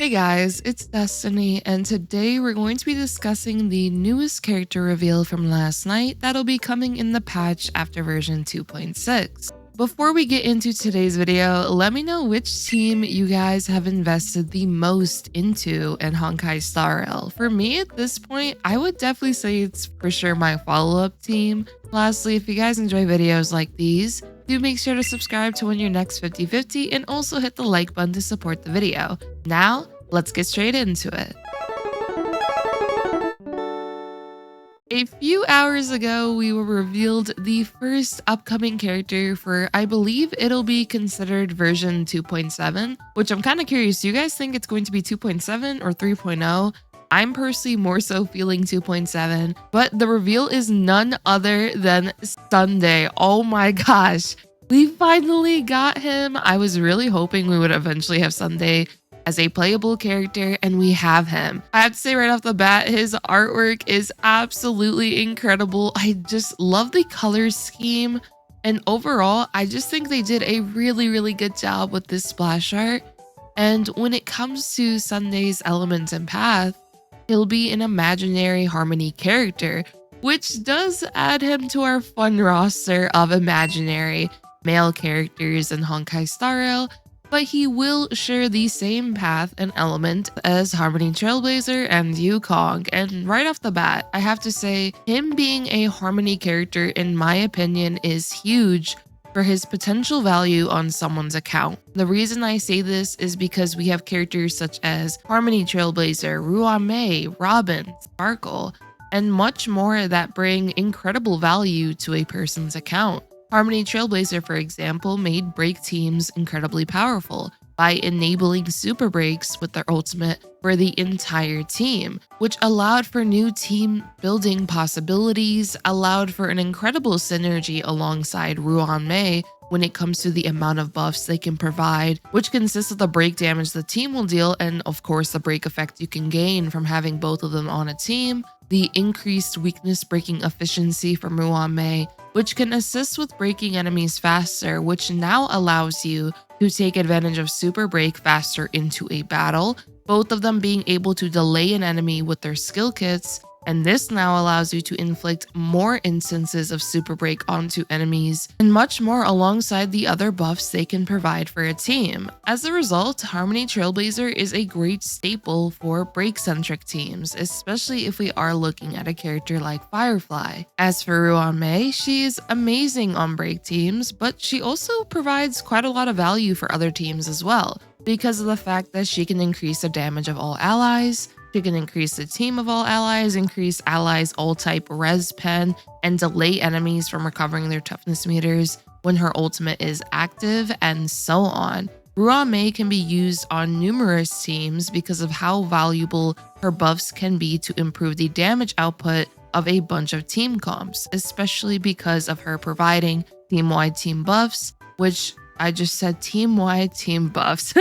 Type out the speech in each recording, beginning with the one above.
Hey guys, it's Destiny, and today we're going to be discussing the newest character reveal from last night that'll be coming in the patch after version 2.6. Before we get into today's video, let me know which team you guys have invested the most into in Honkai Star Rail. For me at this point, I would definitely say it's for sure my follow-up team. Lastly, if you guys enjoy videos like these, do make sure to subscribe to win your next 50-50 and also hit the like button to support the video. Now, let's get straight into it. A few hours ago, we were revealed the first upcoming character for, I believe it'll be considered version 2.7, which I'm kind of curious. Do you guys think it's going to be 2.7 or 3.0? I'm personally more so feeling 2.7, but the reveal is none other than Sunday. Oh my gosh, we finally got him. I was really hoping we would eventually have Sunday as a playable character, and we have him. I have to say right off the bat, his artwork is absolutely incredible. I just love the color scheme, and overall, I just think they did a really good job with this splash art. And when it comes to Sunday's elements and path, he'll be an imaginary harmony character, which does add him to our fun roster of imaginary male characters in Honkai Star Rail, but he will share the same path and element as Harmony Trailblazer and Yukong. And right off the bat, I have to say, him being a Harmony character, in my opinion, is huge for his potential value on someone's account. The reason I say this is because we have characters such as Harmony Trailblazer, Ruame, Robin, Sparkle, and much more that bring incredible value to a person's account. Harmony Trailblazer, for example, made break teams incredibly powerful by enabling super breaks with their ultimate for the entire team, which allowed for new team building possibilities, allowed for an incredible synergy alongside Ruan-Mei when it comes to the amount of buffs they can provide, which consists of the break damage the team will deal and of course the break effect you can gain from having both of them on a team, the increased weakness breaking efficiency from Ruan-Mei, which can assist with breaking enemies faster, which now allows you to take advantage of super break faster into a battle, both of them being able to delay an enemy with their skill kits, and this now allows you to inflict more instances of super break onto enemies and much more alongside the other buffs they can provide for a team. As a result, Harmony Trailblazer is a great staple for break-centric teams, especially if we are looking at a character like Firefly. As for Ruan-Mei, she is amazing on break teams, but she also provides quite a lot of value for other teams as well, because of the fact that she can increase the damage of all allies, she can increase the team of all allies, increase allies' all-type res pen, and delay enemies from recovering their toughness meters when her ultimate is active, and so on. Ruan-Mei can be used on numerous teams because of how valuable her buffs can be to improve the damage output of a bunch of team comps, especially because of her providing team-wide team buffs, which I just said team-wide team buffs.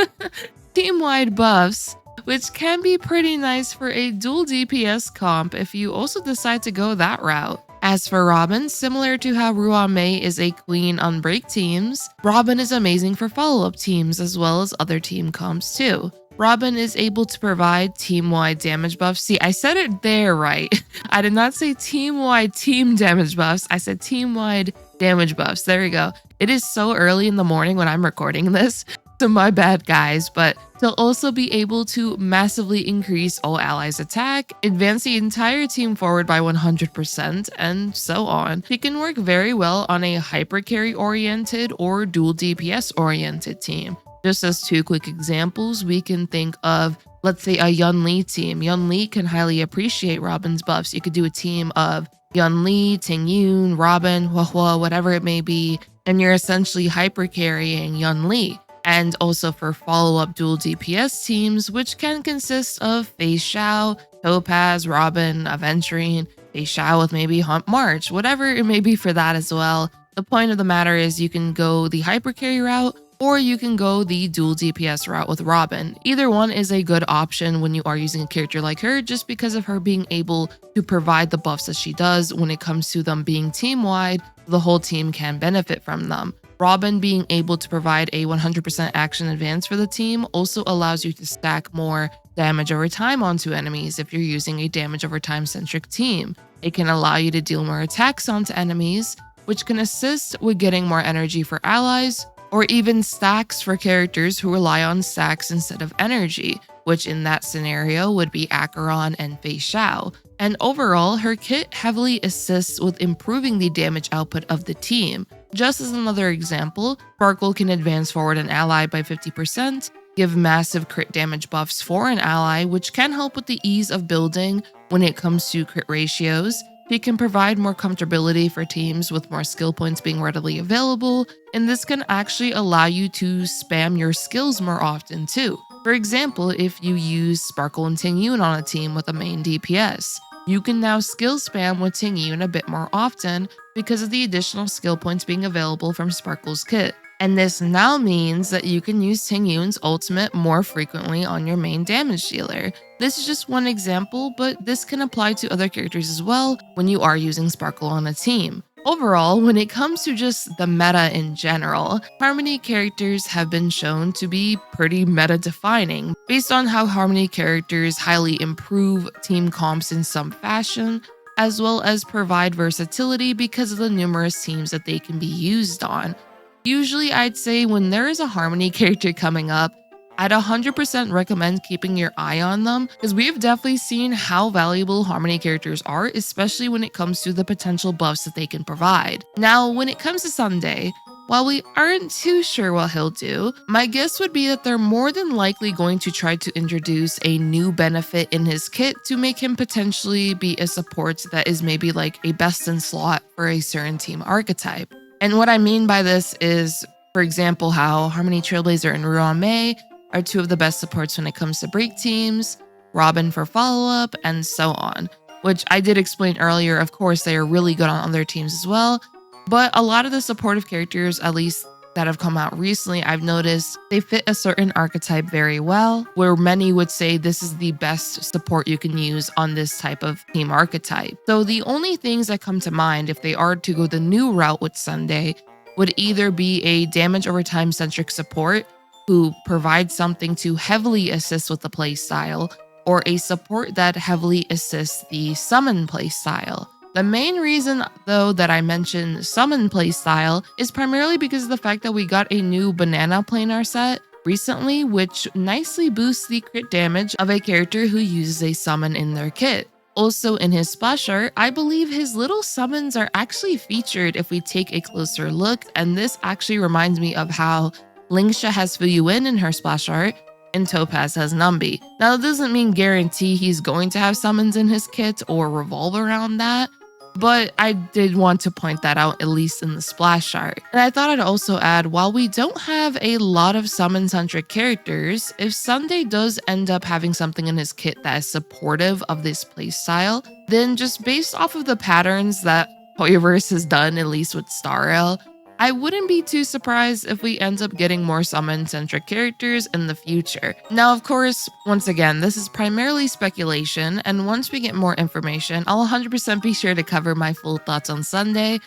Team-wide buffs, which can be pretty nice for a dual DPS comp if you also decide to go that route. As for Robin, similar to how Ruan-Mei is a queen on break teams, Robin is amazing for follow-up teams as well as other team comps too. Robin is able to provide team-wide damage buffs. See, I said it there right. I did not say team-wide team damage buffs. I said team-wide damage buffs. There we go. It is so early in the morning when I'm recording this, so my bad guys, but they'll also be able to massively increase all allies' attack, advance the entire team forward by 100%, and so on. She can work very well on a hyper carry oriented or dual DPS oriented team. Just as two quick examples, we can think of, let's say, a Yun Li team. Yun Li can highly appreciate Robin's buffs. You could do a team of Yun Li, Ting Yun, Robin, Hua Hua, whatever it may be, and you're essentially hyper carrying Yun Li. And also for follow-up dual DPS teams, which can consist of Fei Xiao, Topaz, Robin, Aventurine, Fei Xiao with maybe Hunt March, whatever it may be for that as well. The point of the matter is you can go the hyper carry route, or you can go the dual DPS route with Robin. Either one is a good option when you are using a character like her, just because of her being able to provide the buffs that she does when it comes to them being team-wide, the whole team can benefit from them. Robin being able to provide a 100% action advance for the team also allows you to stack more damage over time onto enemies if you're using a damage over time centric team. It can allow you to deal more attacks onto enemies, which can assist with getting more energy for allies, or even stacks for characters who rely on stacks instead of energy, which in that scenario would be Acheron and Fei Xiao. And overall, her kit heavily assists with improving the damage output of the team. Just as another example, Sparkle can advance forward an ally by 50%, give massive crit damage buffs for an ally, which can help with the ease of building when it comes to crit ratios. He can provide more comfortability for teams with more skill points being readily available, and this can actually allow you to spam your skills more often too. For example, if you use Sparkle and Ting Yun on a team with a main DPS, you can now skill spam with Ting Yun a bit more often because of the additional skill points being available from Sparkle's kit. And this now means that you can use Ting Yun's ultimate more frequently on your main damage dealer. This is just one example, but this can apply to other characters as well when you are using Sparkle on a team. Overall, when it comes to just the meta in general, Harmony characters have been shown to be pretty meta-defining, based on how Harmony characters highly improve team comps in some fashion, as well as provide versatility because of the numerous teams that they can be used on. Usually, I'd say when there is a Harmony character coming up, I'd 100% recommend keeping your eye on them because we've definitely seen how valuable Harmony characters are, especially when it comes to the potential buffs that they can provide. Now, when it comes to Sunday, while we aren't too sure what he'll do, my guess would be that they're more than likely going to try to introduce a new benefit in his kit to make him potentially be a support that is maybe like a best in slot for a certain team archetype. And what I mean by this is, for example, how Harmony Trailblazer and Ruan are two of the best supports when it comes to break teams, Robin for follow-up, and so on, which I did explain earlier. Of course, they are really good on other teams as well, but a lot of the supportive characters, at least that have come out recently, I've noticed they fit a certain archetype very well, where many would say this is the best support you can use on this type of team archetype. So the only things that come to mind if they are to go the new route with Sunday would either be a damage over time centric support who provides something to heavily assist with the playstyle, or a support that heavily assists the summon playstyle. The main reason, though, that I mentioned summon playstyle is primarily because of the fact that we got a new banana planar set recently, which nicely boosts the crit damage of a character who uses a summon in their kit. Also, in his splash art, I believe his little summons are actually featured if we take a closer look, and this actually reminds me of how Lingsha has Fuyuin in her splash art, and Topaz has Numbi. Now, that doesn't mean guarantee he's going to have summons in his kit or revolve around that, but I did want to point that out, at least in the splash art. And I thought I'd also add, while we don't have a lot of summon-centric characters, if Sunday does end up having something in his kit that is supportive of this playstyle, then just based off of the patterns that Hoyoverse has done, at least with Star Rail, I wouldn't be too surprised if we end up getting more summon-centric characters in the future. Now, of course, once again, this is primarily speculation, and once we get more information, I'll 100% be sure to cover my full thoughts on Sunday.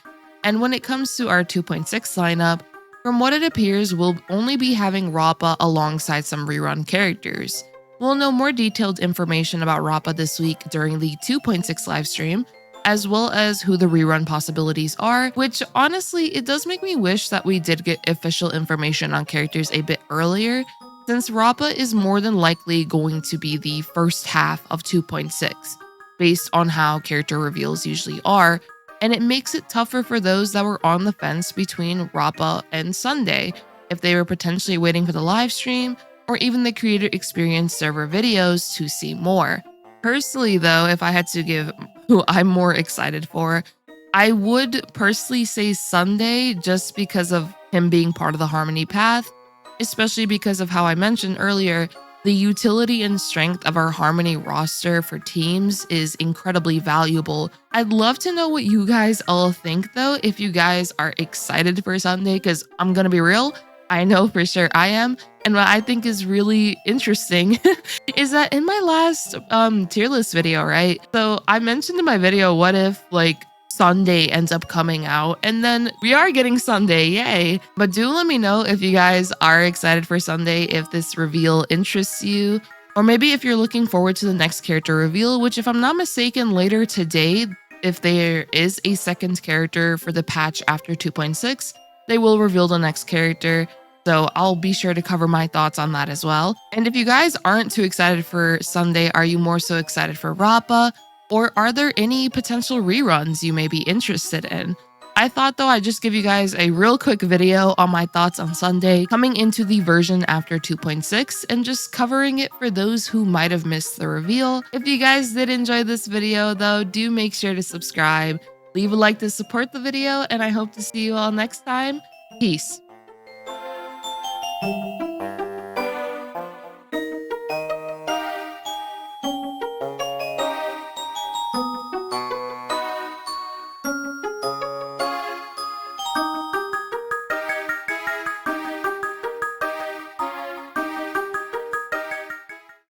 And when it comes to our 2.6 lineup, from what it appears, we'll only be having Rappa alongside some rerun characters. We'll know more detailed information about Rappa this week during the 2.6 livestream, as well as who the rerun possibilities are, which honestly, it does make me wish that we did get official information on characters a bit earlier, since Rappa is more than likely going to be the first half of 2.6, based on how character reveals usually are, and it makes it tougher for those that were on the fence between Rappa and Sunday, if they were potentially waiting for the live stream, or even the creator experience server videos to see more. Personally, though, if I had to give who I'm more excited for, I would personally say Sunday, just because of him being part of the Harmony path, especially because of how I mentioned earlier, the utility and strength of our Harmony roster for teams is incredibly valuable. I'd love to know what you guys all think, though, if you guys are excited for Sunday, because I'm gonna be real, I know for sure I am. And what I think is really interesting is that in my last tier list video, right? So I mentioned in my video, what if like Sunday ends up coming out. And then we are getting Sunday, yay. But do let me know if you guys are excited for Sunday, if this reveal interests you. Or maybe if you're looking forward to the next character reveal, which if I'm not mistaken, later today, if there is a second character for the patch after 2.6, they will reveal the next character. So I'll be sure to cover my thoughts on that as well. And if you guys aren't too excited for Sunday, are you more so excited for Rappa? Or are there any potential reruns you may be interested in? I thought though I'd just give you guys a real quick video on my thoughts on Sunday coming into the version after 2.6 and just covering it for those who might have missed the reveal. If you guys did enjoy this video though, do make sure to subscribe, leave a like to support the video, and I hope to see you all next time. Peace.